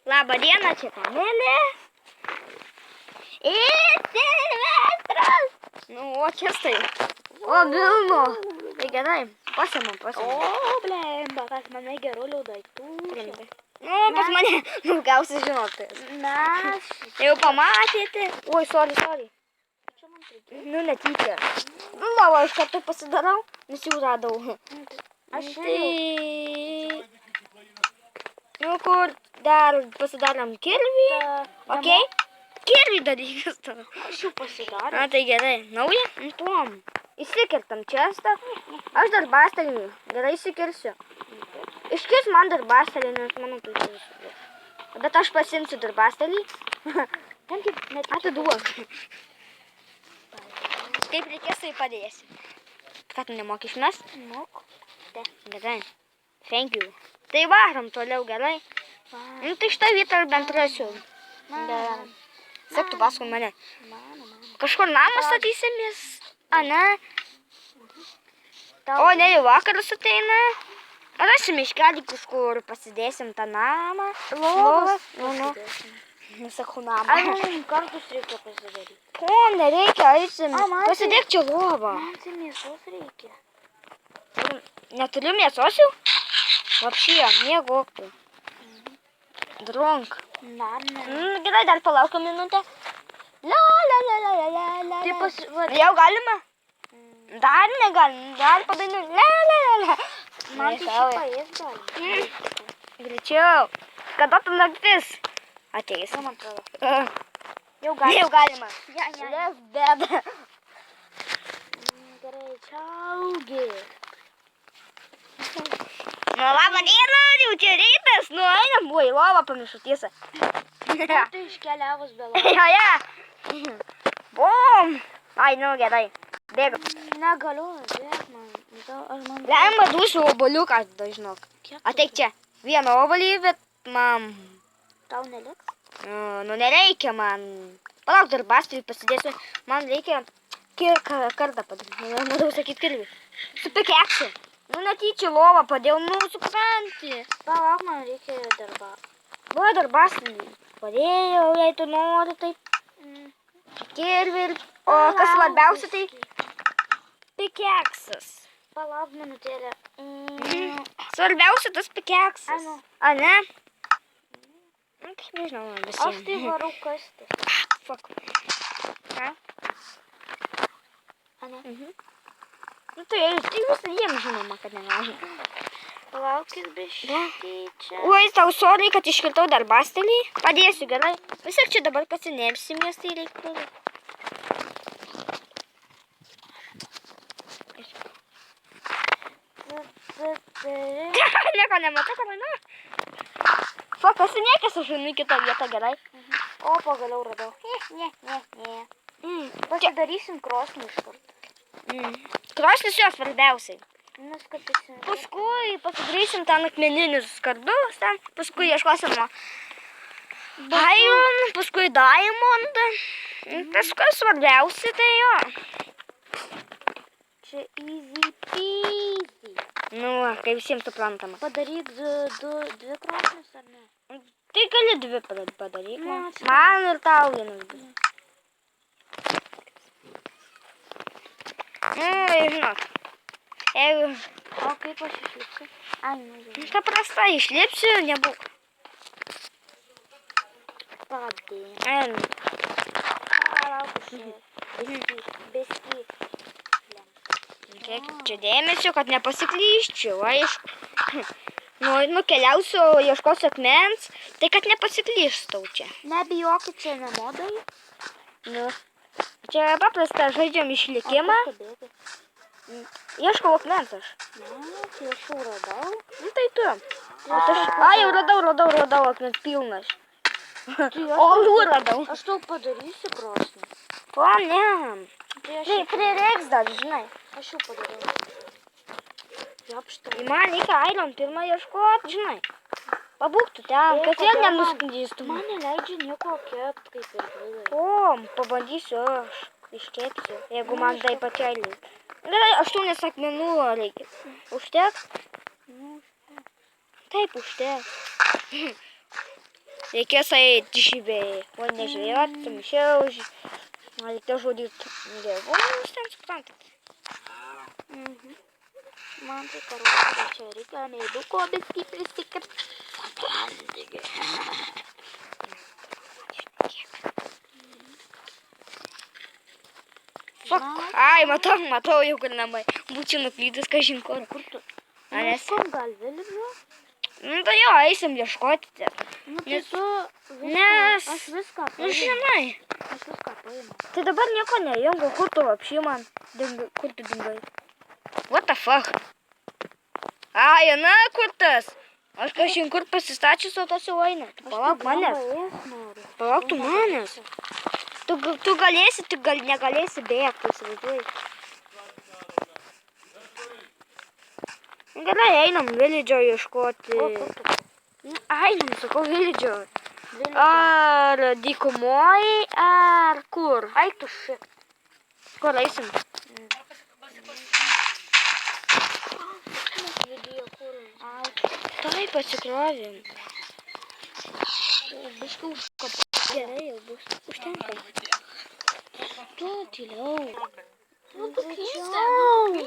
Labą dieną, čia Kamilė. Ir Silvestras. Nu, o Kestai. O, Vilmo. Tai gerai, pasimam. O, blemba, pas mane gerulių daiktų. Nu, pas mane, gausiai žinoti. Mes. Jau pamatėte. Oi, sorry. Čia man pridėjo. Nu, netyčia. Nu, lava, aš kartu pasidarau, nes jau radau. Aš Tai... Nu, kur dar pasidarom kirvį. Okei? Kirvį darykas tavo. Aš jau pasidarau. Na, tai gerai. Nauja? Nu, tuom. Įsikirtam čestą. Aš dar bastelį. Gerai įsikirsiu. Iškirs man dar bastelį, nes manau, tai įsikirsiu. Bet aš pasimsiu dar bastelį. Atiduok. Kaip reikės, tai padėsi. Ką tu nemoki išmest? Moku. Gerai. Thank you. Tai varom toliau, gerai? Nu, tai šitą vietą aš bent rasiu. Gerai. Sek, tu paskui mane. Kažkur namą statysimės? A, ne? O, ne, jau vakaras ateina. Rasim iškelį kažkur, pasidėsim tą namą. Lovas. Nu. Sakau namą. Ai, mums kartus reikia pasidaryti. Ko, nereikia, eisim. man tai- Pasidėk čia lovą. Man tai mėsos reikia. Neturiu mėsos jau? Vapšyje, mėgok tu. Drunk. Na, ne. Gerai, dar palaukiu minutę. La. Tai Jau galima? Dar negalim, dar padainuoti. La. Man tai šį paės gali. Greičiau. Kada tu naktis ateis? Man atrodo. Jau galima. Ja. Lės bėda. Gerai, čiaugi. Nu, labą dieną, jau čia rytas. Nu, einam, buvo į lovą pamiršau tiesą. Tai iškeliavus be lovos. Ja. Bum. Ai, nu, gerai. Bėgam. Negaliu, žiūrėk man. Man Lemba dusiu oboliuką, dažnok. Ateik čia. Vieną obolį, bet man... Tau neliks? Nu, nereikia man. Palauk, dar bastelį pasidėsiu. Man reikia kardą padaryti. Norėjau sakyti kirvį. Su pikeksu. Nu, netyčia lovą padėjau. Nu, supranti. Palauk, man reikia darbą. Buvo dar bastelį. Padėjau, jei tu nori, tai... Kirvį. O kas svarbiausia, tai... Pikeksas. Palauk minutėlę. Svarbiausia tas pikeksas. Anu. A, ne? Nu, tai nežinau, visiems. Aš tai varau kasti. Fuck. Ką? Ane? Nu, tai visą jiems žinoma, kad negalima. Palaukit biškį čia. Oi, tau sorry, kad iškirtau dar bastelį. Padėsiu, gerai. Vis tiek čia dabar kasinėpsimės, tai reikia. Nieko nematau, kad mane. Fuck, kasinėkės, aš einu į kitą vietą, gerai. O, pagaliau radau. Ne. Pasidarysim krosnį iš karto. Krosnis jo svarbiausiai. Nuskapysim. Paskui pasidarysim ten akmeninius skardus, ten. Paskui ieškosim iron, paskui diamond. Paskui svarbiausia tai jo. Čia easy peasy. Nu, kai visiems suprantama. Padaryk dvi krosnis ar ne? Tai gali dvi padaryk. Nu, Man ir tau vienas bus. Žinok. Jeigu... O kaip aš išlipsiu? Ai, nežinau. Ta prasta, išlipsiu, nebūk. Padėjim. Palauk, biskį. Kiek čia dėmesio, kad nepasiklyščiau, aišku. Nukeliausiu, ieškosiu akmens, tai kad nepasiklyšstau čia. Nebijokit, čia nemodai. Nu, čia paprasta, žaidžiam išlikimą. Ieškau akmens aš. Ne, tai aš jau radau. Nu, tai tu. Jau radau akmens pilnas. O, radau. Aš tau padarysiu krosnį. O, ne. Tai prireiks dar, žinai. Aš jau padariau. Japštai. Man reikia iron pirmą ieškoti, žinai. Pabūk tu ten, kad vėl nenuskandystum. Man neleidžia nieko kept, kaip ir buvai. O, pabandysiu aš. Iškepsiu, jeigu man tai pačiai reikia. Gerai, 8 akmenų reikia. Užteks? Taip, užteks. Reikės eiti žvejai. O nežvejoti, mišiau, reikia žudyti gyvūnus, ten suprantat. Man tai karočiui, čia reikia neiduko biskį prisikirti. Fak, ai, matau jau kur namai. Būčiau nuklydęs, kažin kur. Kur tu? Nes, Kur galvė liūdžiu? nu tai jo, eisim ieškoti. Nu tai Nes- tu viską, Nes, aš viską nu paimu. žinai. Aš viską paimu. Tai dabar nieko nejungu, kur tu apši man, kur tu dingai. What the fuck? Ai, na, kur tas? Aš kažin kur pasistačius, o tas jau eina. Tu palauk manęs. Palauk tu manęs. Tu galėsi, negalėsi bėgti, įsivaizduoji. Gerai, einam village'o ieškoti. Einam, sakau, village'o. Ar dykumoj, ar kur? Ai tu šit. Kur eisim? Vidėjo kur. Ai, Taip, pasikrovėm. biškiau kap. Gerai, jau bus. Užtenka. Tu tyliau. Nu, greičiau.